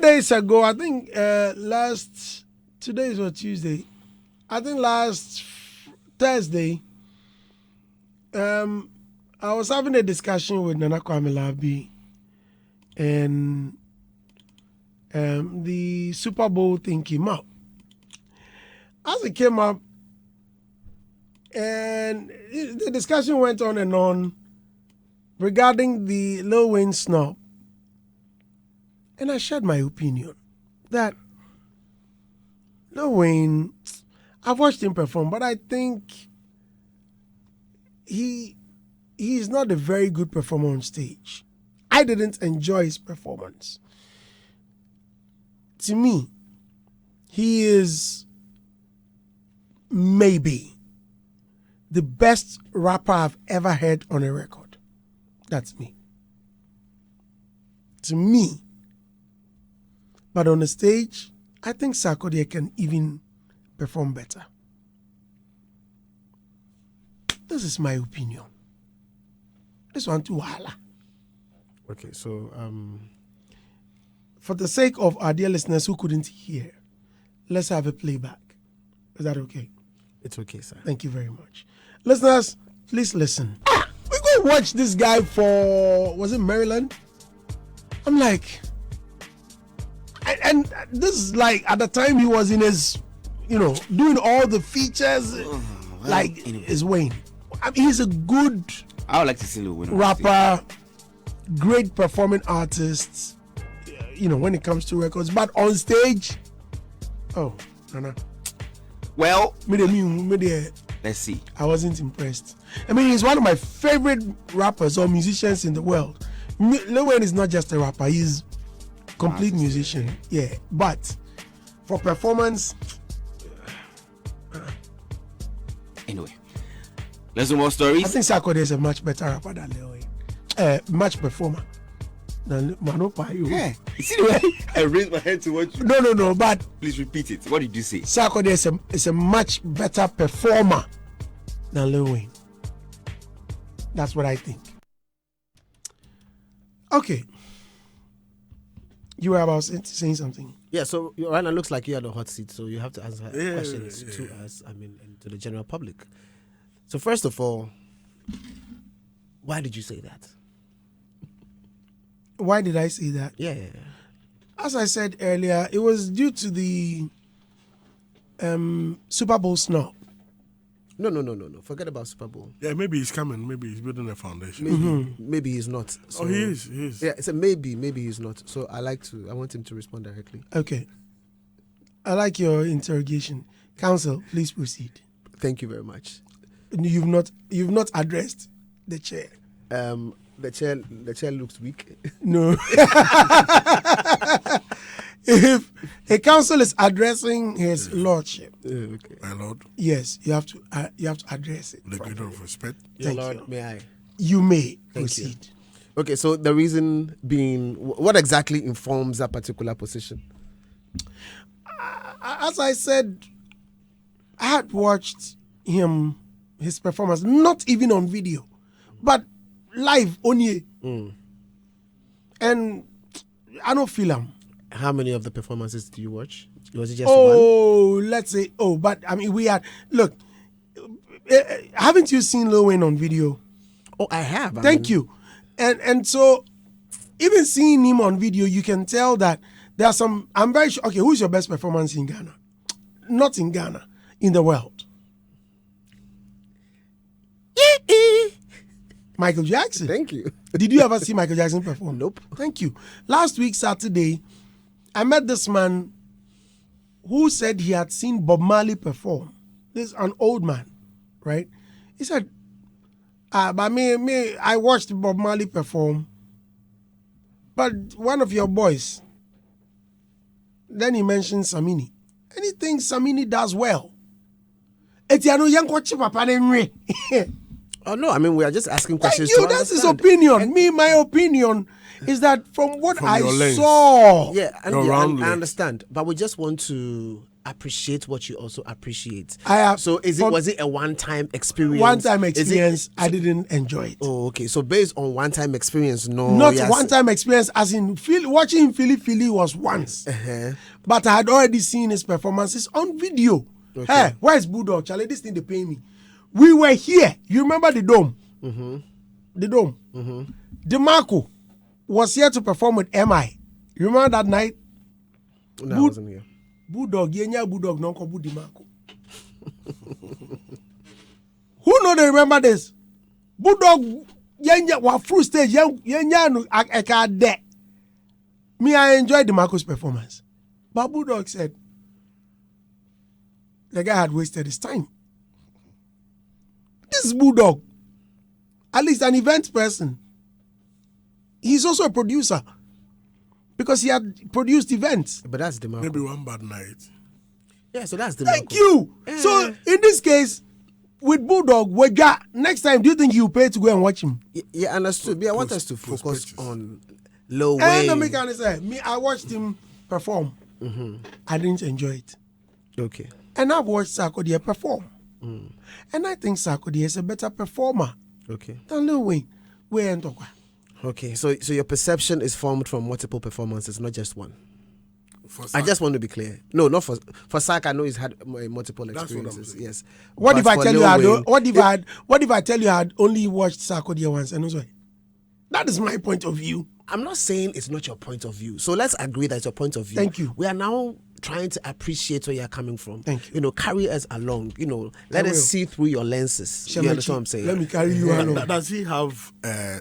days ago, I think today is what, Tuesday? I think last Thursday, I was having a discussion with Nana Kwame Labi, and the Super Bowl thing came up. As it came up, and the discussion went on and on regarding the Lil Wayne snub. And I shared my opinion that Lil Wayne, I've watched him perform, but I think he's not a very good performer on stage. I didn't enjoy his performance. To me, he is maybe the best rapper I've ever heard on a record. That's me. To me. But on the stage, I think Sarkodie can even perform better. This is my opinion. This one too wala. Okay, so for the sake of our dear listeners who couldn't hear, let's have a playback. Is that okay? It's okay, sir. Thank you very much. Listeners, please listen. We go watch this guy for, was it Maryland? I'm like, and this is like at the time he was in his, doing all the features, is Wayne. I mean, he's a good I would like to see Lil Wayne rapper, great performing artist, when it comes to records. But on stage, no. Well, let's see. I wasn't impressed. I mean, he's one of my favorite rappers or musicians in the world. Lil Wayne is not just a rapper, he's a complete musician. Yeah, but for performance... Anyway, let's do more stories. I think Sarkodie is a much better rapper than Lil Wayne. Much performer than Manopa. Yeah. You see the way I raised my hand to watch you? No, but... Please repeat it. What did you say? Sarkodie is a much better performer than Lil Wayne. That's what I think. Okay. You were about saying something. Yeah, so right now it looks like you're on the hot seat, so you have to answer questions to us, and to the general public. So first of all, why did you say that? Why did I say that? Yeah. As I said earlier, it was due to the Super Bowl snub. No. Forget about Super Bowl. Yeah, maybe he's coming. Maybe he's building a foundation. Maybe he's not. So, he is. Yeah, it's a maybe he's not. So I want him to respond directly. Okay. I like your interrogation. Counsel, please proceed. Thank you very much. You've not addressed the chair. The chair looks weak. No. If a counsel is addressing his lordship, okay. My lord, yes, you have to address it. with a great of respect. Your Thank Lord, you. may I? You may Thank proceed. You. Okay, so the reason being, what exactly informs that particular position? As I said, I had watched his performance, not even on video, but live only. And I don't feel him. How many of the performances do you watch? Was it just one? Let's say, but I mean, we had, look, haven't you seen Lil Wayne on video? Oh, I have. Thank you. And so, even seeing him on video, you can tell that there are some, I'm very sure, okay, who's your best performance in Ghana? Not in Ghana, in the world. Michael Jackson. Thank you. Did you ever see Michael Jackson perform? Nope. Thank you. Last week, Saturday, I met this man who said he had seen Bob Marley perform. This is an old man, right? He said, but me, I watched Bob Marley perform, but one of your boys, then he mentioned Samini. And he thinks Samini does well. Oh, no, I mean, we are just asking questions. Thank you, that's his opinion. My opinion is that from what I your lens. saw. Yeah, Your round I lens. understand. But we just want to appreciate what you also appreciate. I have. So was it a one-time experience? One-time experience. I didn't enjoy it. Oh, okay. So based on one-time experience, no. Not one-time experience, as in watching him Philly was once. But I had already seen his performances on video. Okay. Hey, where's Bulldog? Charlie, this thing they pay me. We were here. You remember the Dome? The Dome. DeMarco was here to perform with MI. You remember that night? No, I wasn't here. Bulldog, Yenya Bulldog, non kobu DeMarco. Who know they remember this? Bulldog, Yenya, wa full stage, Yenya no eka de. Me, I enjoyed DeMarco's performance. But Bulldog said, the guy had wasted his time. This is Bulldog. At least an event person. He's also a producer. Because he had produced events. But that's DeMarco. Maybe one bad night. Yeah, so that's DeMarco. Thank you. So in this case, with Bulldog, next time, do you think you pay to go and watch him? Yeah, understood. I want us to focus pictures. on Lil Wayne. I watched him perform. I didn't enjoy it. Okay. And I've watched Sarkodie perform. And I think Sarkodie is a better performer Okay. than Lil Wayne. Okay. So your perception is formed from multiple performances, not just one. I I just want to be clear. No, not for Sark. I know he's had multiple That's what I'm experiences. saying. Yes. What But if I for tell Lil you Wayne, what if I tell you I had only watched Sarkodie once and also that is my point of view. I'm not saying it's not your point of view. So let's agree that it's your point of view. Thank you. We are now trying to appreciate where you're coming from. Thank you. Carry us along. Let us will. see through your lenses. You understand what I'm saying? Let me carry you along. Does he have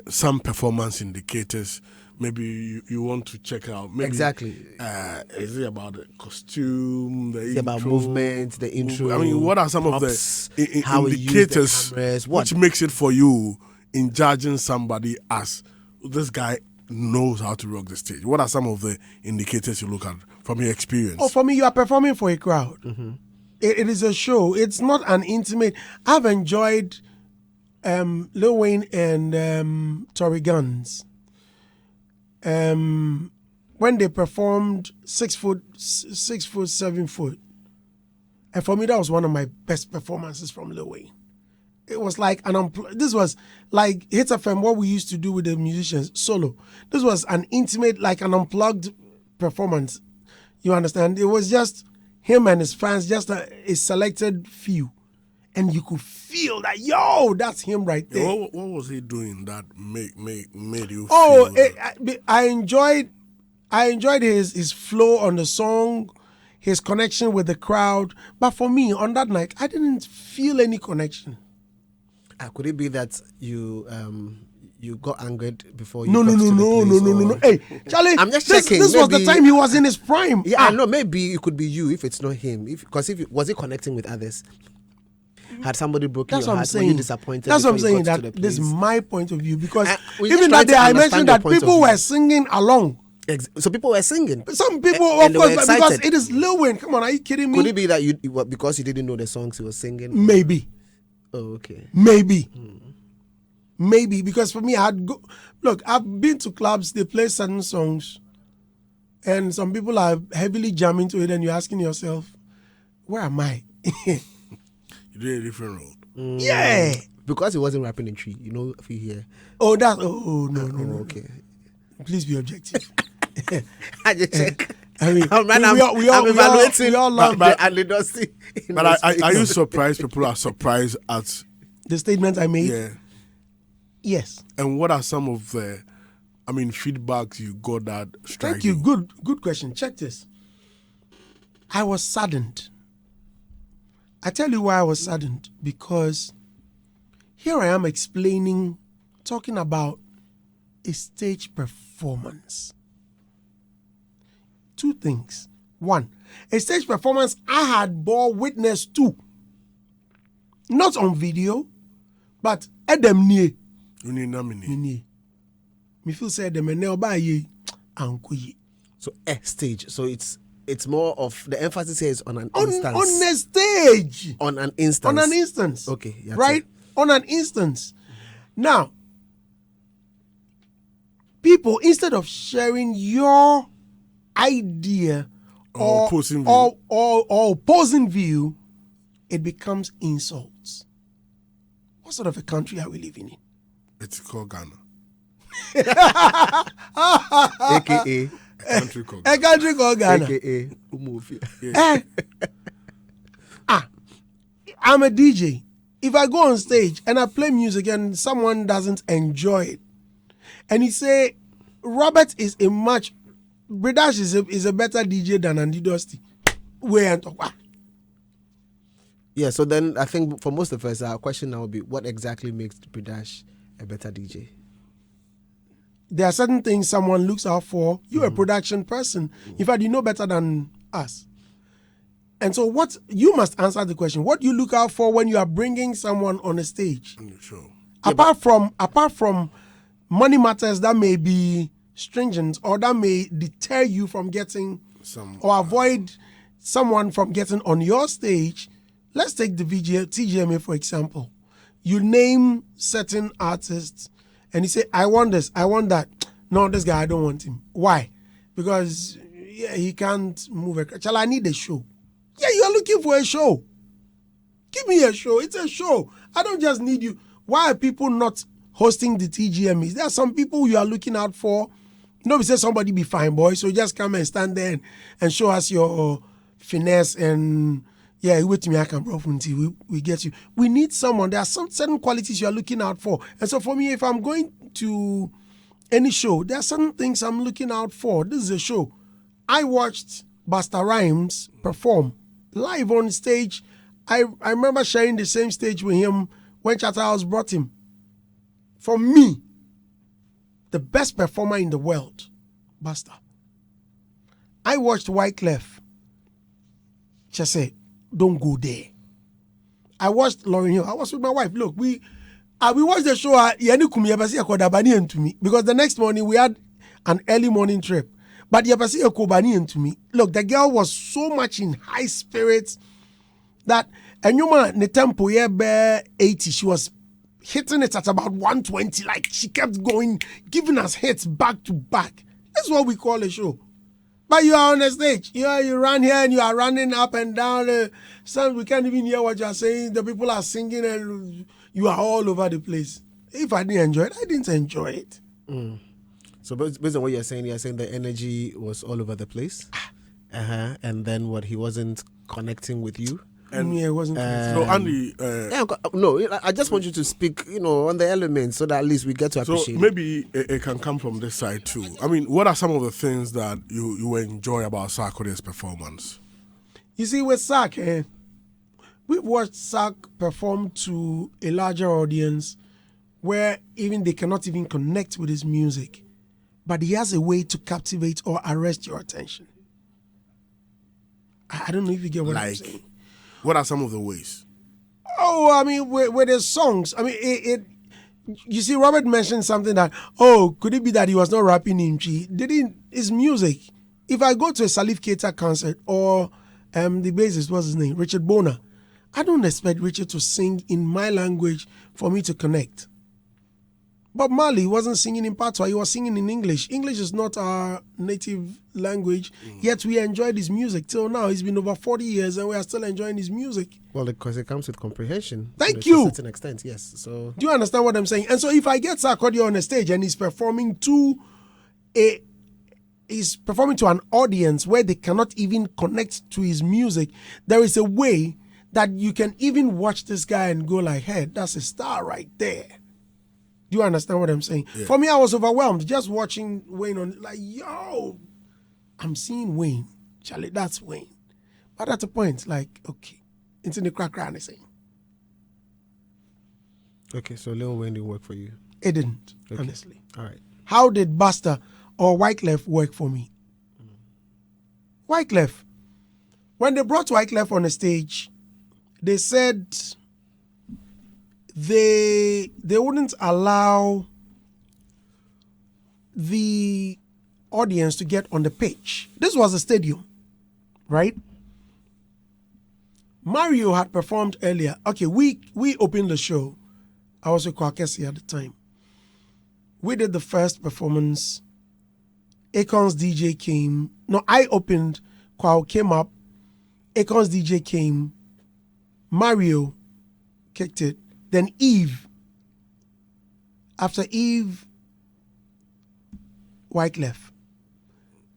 some performance indicators? Maybe you want to check out. Maybe, Exactly. Is it about the costume, the It's intro, about movement, the intro. I mean, what are some props, of the how we use the indicators cameras, which makes it for you in judging somebody as this guy knows how to rock the stage? What are some of the indicators you look at from your experience? Oh, for me, you are performing for a crowd. It is a show. It's not an intimate. I've enjoyed Lil Wayne and Tory Guns. When they performed 6 foot, 7 foot. And for me, that was one of my best performances from Lil Wayne. It was like this was like Hitz FM, what we used to do with the musicians solo. This was an intimate, like an unplugged performance. You understand? It was just him and his fans, just a selected few. And you could feel that, that's him right there. What was he doing that made you Oh, feel I enjoyed his flow on the song, his connection with the crowd. But for me, on that night, I didn't feel any connection. Could it be that you got angered before you No. Hey, Charlie, I'm just checking. This was the time he was in his prime. Yeah, I know. Maybe it could be you if it's not him. Because was he connecting with others? Had somebody broken That's your what I'm heart? Were saying. you disappointed? That's what I'm before you saying. got to That the this is place? my point of view, because we're just even trying that day to I understand mentioned your that point of people view. were singing along. So people were singing. Some people, And of they course, were because excited. it is Lil Wayne. Come on, are you kidding me? Could it be that because you didn't know the songs he was singing? Maybe. Oh, okay. Maybe, because for me, I've been to clubs, they play certain songs, and some people are heavily jamming to it, and you're asking yourself, where am I? you did a different road? Yeah. Because he wasn't rapping in tree, if you hear. Oh, no. Okay. Please be objective. I just check. I mean, I'm evaluating. we all love the Dosty. But are you surprised people are surprised at the statement I made. Yeah. Yes. And what are some of the feedbacks you got that strike Thank you. Good question. Check this. I was saddened. I tell you why I was saddened. Because here I am talking about a stage performance. Two things. One, a stage performance I had bore witness to. Not on video, but at them near. Me feel say them and anko. So stage. So it's more of the emphasis here is on an instance. On a stage. On an instance. On an instance. Okay. Yeah, right? On an instance. Now, people, instead of sharing your idea opposing view. or opposing view, it becomes insults. What sort of a country are we living in? It's called Ghana. AKA A country called A Ghana. country called Ghana. AKA Umofia. I'm a DJ. If I go on stage and I play music and someone doesn't enjoy it, and he say, Robert is a much, Bridash is a better DJ than Andy Dosty. Yeah, so then I think for most of us, our question now would be, what exactly makes Bridash a better DJ? There are certain things someone looks out for. You're a production person. In fact, you know better than us. And so what you must answer the question, what do you look out for when you are bringing someone on a stage? Sure. Apart from money matters that may be stringent or that may deter you from getting or avoid someone from getting on your stage, let's take the TGMA for example. You name certain artists and you say, I want this, I want that. No, this guy, I don't want him. Why? Because he can't move. I need a show. Yeah, you're looking for a show. Give me a show. It's a show. I don't just need you. Why are people not hosting the TGMEs? There are some people you are looking out for. Nobody says somebody be fine, boy. So just come and stand there and show us your finesse and wait to me, I can until we get you. We need someone. There are some certain qualities you are looking out for. And so for me, if I'm going to any show, there are certain things I'm looking out for. This is a show. I watched Busta Rhymes perform live on stage. I remember sharing the same stage with him when Charterhouse brought him. For me, the best performer in the world, Busta. I watched Wyclef. Just say, don't go there. I watched Lauryn Hill. I was with my wife. Look, we watched the show because the next morning we had an early morning trip. But Yapasi Ekobani to me. Look, the girl was so much in high spirits that Enyuma ne tempo be 80. She was hitting it at about 120. Like she kept going, giving us hits back to back. That's what we call a show. But you are on the stage. You run here and you are running up and down. Some we can't even hear what you are saying. The people are singing and you are all over the place. If I didn't enjoy it, I didn't enjoy it. So based on what you're saying the energy was all over the place. And then what, he wasn't connecting with you? And it wasn't. So Andy, I just want you to speak, on the elements so that at least we get to appreciate. So maybe it can come from this side too. I mean, what are some of the things that you enjoy about Sarkodie's performance? You see, with Sark, we've watched Sark perform to a larger audience where even they cannot even connect with his music, but he has a way to captivate or arrest your attention. I don't know if you get what I'm saying. What are some of the ways? Oh, I mean, with his songs, I mean, you see, Robert mentioned something that, could it be that he was not rapping in Chi? His music. If I go to a Salif Keita concert or the bassist, what's his name? Richard Bona, I don't expect Richard to sing in my language for me to connect. Bob Marley wasn't singing in Patois, he was singing in English. English is not our native language, yet we enjoyed his music. Till now, it's been over 40 years and we are still enjoying his music. Well, because it comes with comprehension. Thank you. To a certain extent, yes. So, do you understand what I'm saying? And so if I get Sarkodie on a stage and he's performing to an audience where they cannot even connect to his music, there is a way that you can even watch this guy and go like, hey, that's a star right there. Do you understand what I'm saying? Yeah. For me, I was overwhelmed just watching Wayne on, like, yo, I'm seeing Wayne. Charlie, that's Wayne. But at a point, like, okay, it's in the crack and saying. Okay, so Lil Wayne didn't work for you? It didn't, honestly. All right. How did Busta or Wyclef work for me? Wyclef. When they brought Wyclef on the stage, they said they wouldn't allow the audience to get on the pitch. This was a stadium, right? Mario had performed earlier. Okay, we opened the show. I was with Kwakesi at the time. We did the first performance. Akon's DJ came. No, I opened Kwao came up, Akon's DJ came, Mario kicked it, then Eve. After Eve, Wyclef.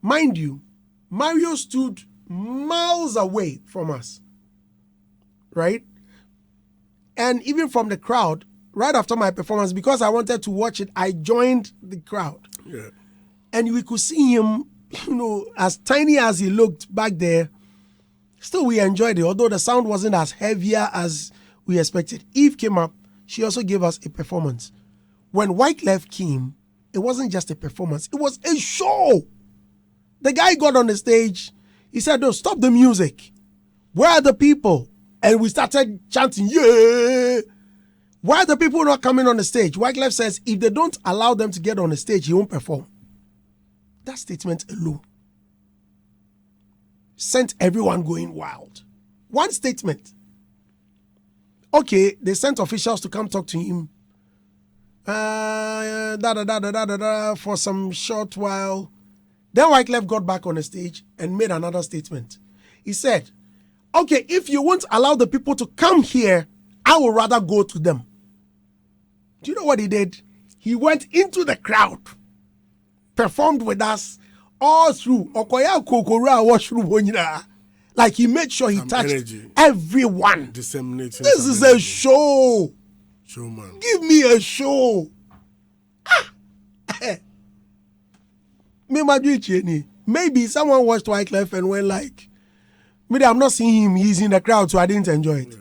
Mind you, Mario stood miles away from us, right? And even from the crowd, right after my performance, because I wanted to watch it, I joined the crowd. Yeah. And we could see him, as tiny as he looked back there. Still, we enjoyed it, although the sound wasn't as heavier as we expected. Eve came up. She also gave us a performance. When Wyclef came, it wasn't just a performance. It was a show. The guy got on the stage. He said, no, stop the music. Where are the people? And we started chanting, yeah. Why are the people not coming on the stage? Wyclef says, if they don't allow them to get on the stage, he won't perform. That statement alone sent everyone going wild. One statement. Okay, they sent officials to come talk to him for some short while. Then Wyclef got back on the stage and made another statement. He said, okay, if you won't allow the people to come here, I would rather go to them. Do you know what he did? He went into the crowd, performed with us all through. Like he made sure he touched energy. Everyone. Disseminating. This is a show. Showman. Give me a show. Maybe someone watched Wyclef and went like, maybe I'm not seeing him. He's in the crowd, so I didn't enjoy it.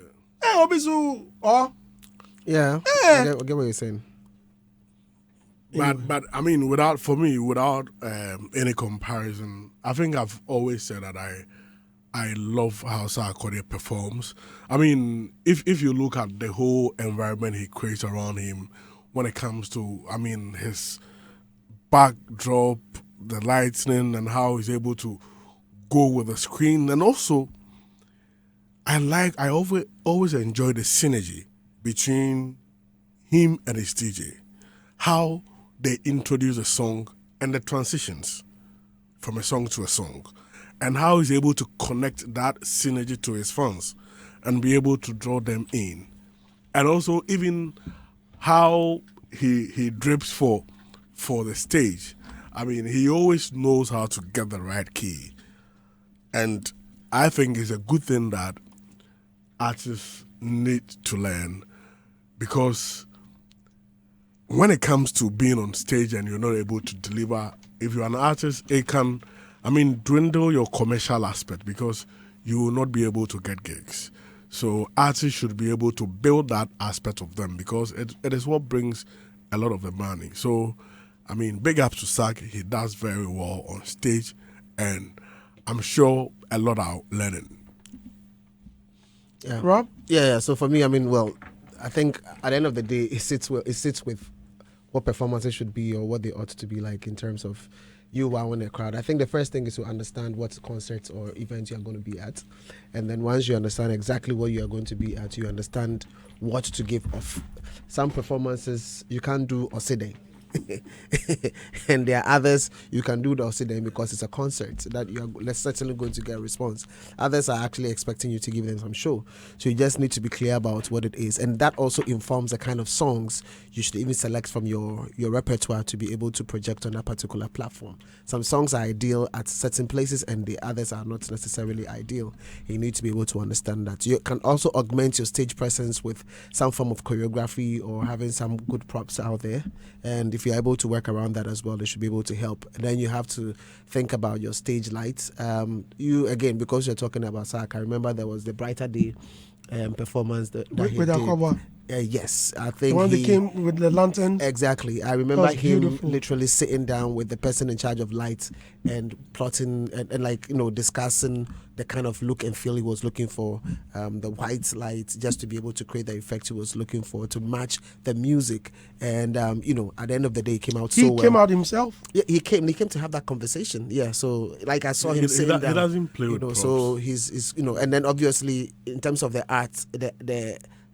Yeah, I get what you're saying. But I mean, without any comparison, I think I've always said that I love how Sarkodie performs. I mean, if you look at the whole environment he creates around him, when it comes to, I mean, his backdrop, the lighting, and how he's able to go with the screen, and also I always enjoy the synergy between him and his DJ, how they introduce a song and the transitions from a song to a song, and how he's able to connect that synergy to his fans and be able to draw them in, and also even how he drips for the stage. I mean, he always knows how to get the right key, and I think it's a good thing that artists need to learn, because when it comes to being on stage and you're not able to deliver, if you're an artist, it can, dwindle your commercial aspect, because you will not be able to get gigs. So artists should be able to build that aspect of them, because it is what brings a lot of the money. So, big ups to Sark. He does very well on stage, and I'm sure a lot are learning. Yeah. Rob? Yeah. So for me, I think at the end of the day, it sits with what performances should be or what they ought to be like in terms of you wowing a crowd. I think the first thing is to understand what concerts or events you're going to be at. And then once you understand exactly what you are going to be at, you understand what to give off. Some performances you can't do or sit there. And there are others you can do the Osiden because it's a concert that you're certainly going to get a response. Others are actually expecting you to give them some show, so you just need to be clear about what it is, and that also informs the kind of songs you should even select from your repertoire to be able to project on that particular platform. Some songs are ideal at certain places and the others are not necessarily ideal. You need to be able to understand that. You can also augment your stage presence with some form of choreography or having some good props out there, and if you're able to work around that as well, they should be able to help. And then you have to think about your stage lights. You, again, because you're talking about Sark, I remember there was the Brighter Day performance that he with did. Akoba. Yes, I think the one that came with the lanterns. Exactly. I remember him beautiful. literally sitting down with the person in charge of lights and plotting and discussing the kind of look and feel he was looking for, the white lights, just to be able to create the effect he was looking for to match the music. And at the end of the day, he came out so well. He came out himself. Yeah, he came to have that conversation. Yeah, so like I saw him sitting down. He doesn't play with props. So he's and then obviously in terms of the art,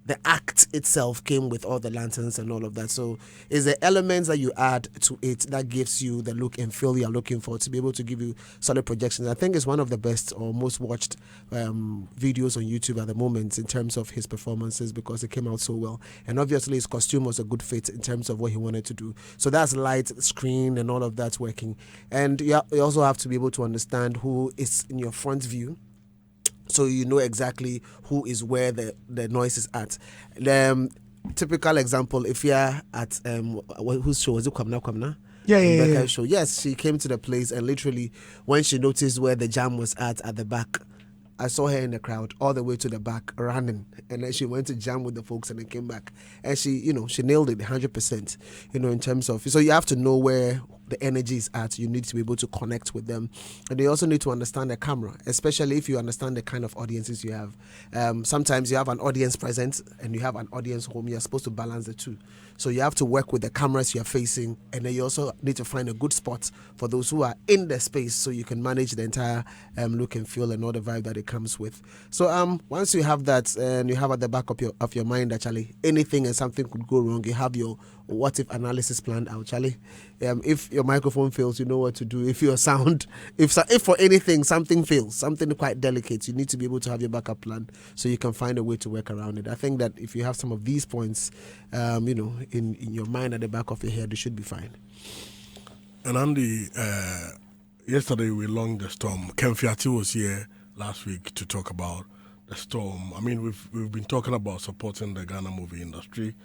the act itself came with all the lanterns and all of that. So it's the elements that you add to it that gives you the look and feel you're looking for to be able to give you solid projections. I think it's one of the best or most watched videos on YouTube at the moment in terms of his performances because it came out so well. And obviously his costume was a good fit in terms of what he wanted to do. So that's light, screen and all of that's working. And you also have to be able to understand who is in your front view, so you know exactly who is where the noise is at. Typical example, if you're at whose show was it? Kwamna? Yeah. Show. Yes, she came to the place and literally when she noticed where the jam was at the back, I saw her in the crowd all the way to the back running, and then she went to jam with the folks and then came back, and she nailed it 100%. In terms of, so you have to know where the energy is at. You need to be able to connect with them, and you also need to understand the camera, especially if you understand the kind of audiences you have. Sometimes you have an audience present and you have an audience home. You're supposed to balance the two. So you have to work with the cameras you're facing, and then you also need to find a good spot for those who are in the space so you can manage the entire look and feel and all the vibe that it comes with. So once you have that and you have at the back of your mind actually anything and something could go wrong, you have your what if analysis planned out, Charlie. If your microphone fails, you know what to do. If your sound, if for anything something fails, something quite delicate, you need to be able to have your backup plan so you can find a way to work around it. I think that if you have some of these points, in your mind at the back of your head, it should be fine. And Andy, yesterday we launched the storm. Ken Fiati was here last week to talk about the storm. I mean, we've been talking about supporting the Ghana movie industry,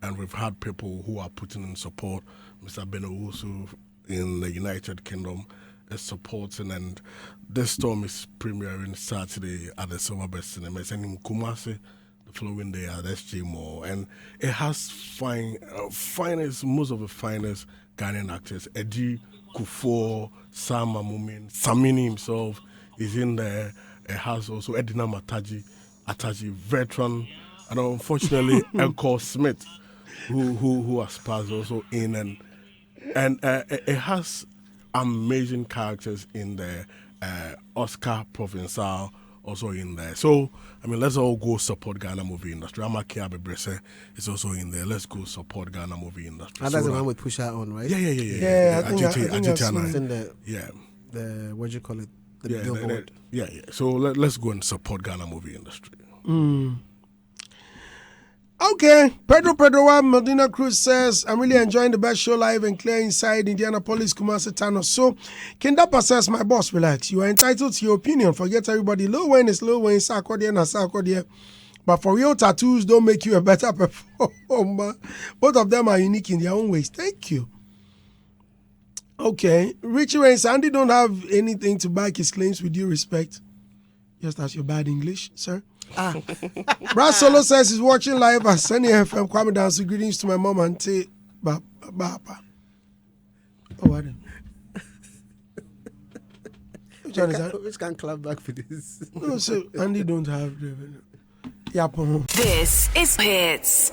and we've had people who are putting in support. Mr. Benowusu in the United Kingdom is supporting, and this storm is premiering Saturday at the Silverbird Cinemas, and in Kumasi the following day at SJ Mall. And it has most of the finest Ghanaian actors. Eddie Kufuor, Sam Amumin, Samini himself is in there. It has also Edina Ataji, veteran, and unfortunately Elko Smith, who has passed also in, and it has amazing characters in there. Oscar Provençal also in there. So I mean, let's all go support Ghana movie industry. Amaki Abebrese is also in there. Let's go support Ghana movie industry. And that's the one with Pusha on, right? Yeah. I think I've seen the what do you call it? The billboard. Yeah. So let's go and support Ghana movie industry. Okay, Pedro Medina Cruz says, I'm really enjoying the best show live and clear inside Indianapolis, Kumasi, Thanos. So, Kendapa says, my boss, relax. You are entitled to your opinion. Forget everybody. Lil Wayne is Lil Wayne, Sarkodie and Sarkodie. But for real, tattoos don't make you a better performer. Both of them are unique in their own ways. Thank you. Okay, Richie Ray, Sandy don't have anything to back his claims with due respect. Just as your bad English, sir. Brad Solo says he's watching live at Sunny FM. Kwame Danso, greetings to my mom and T. Baba. Oh, what? Which can clap back for this? No, so Andy don't have revenue. Yeah, This is Hitz.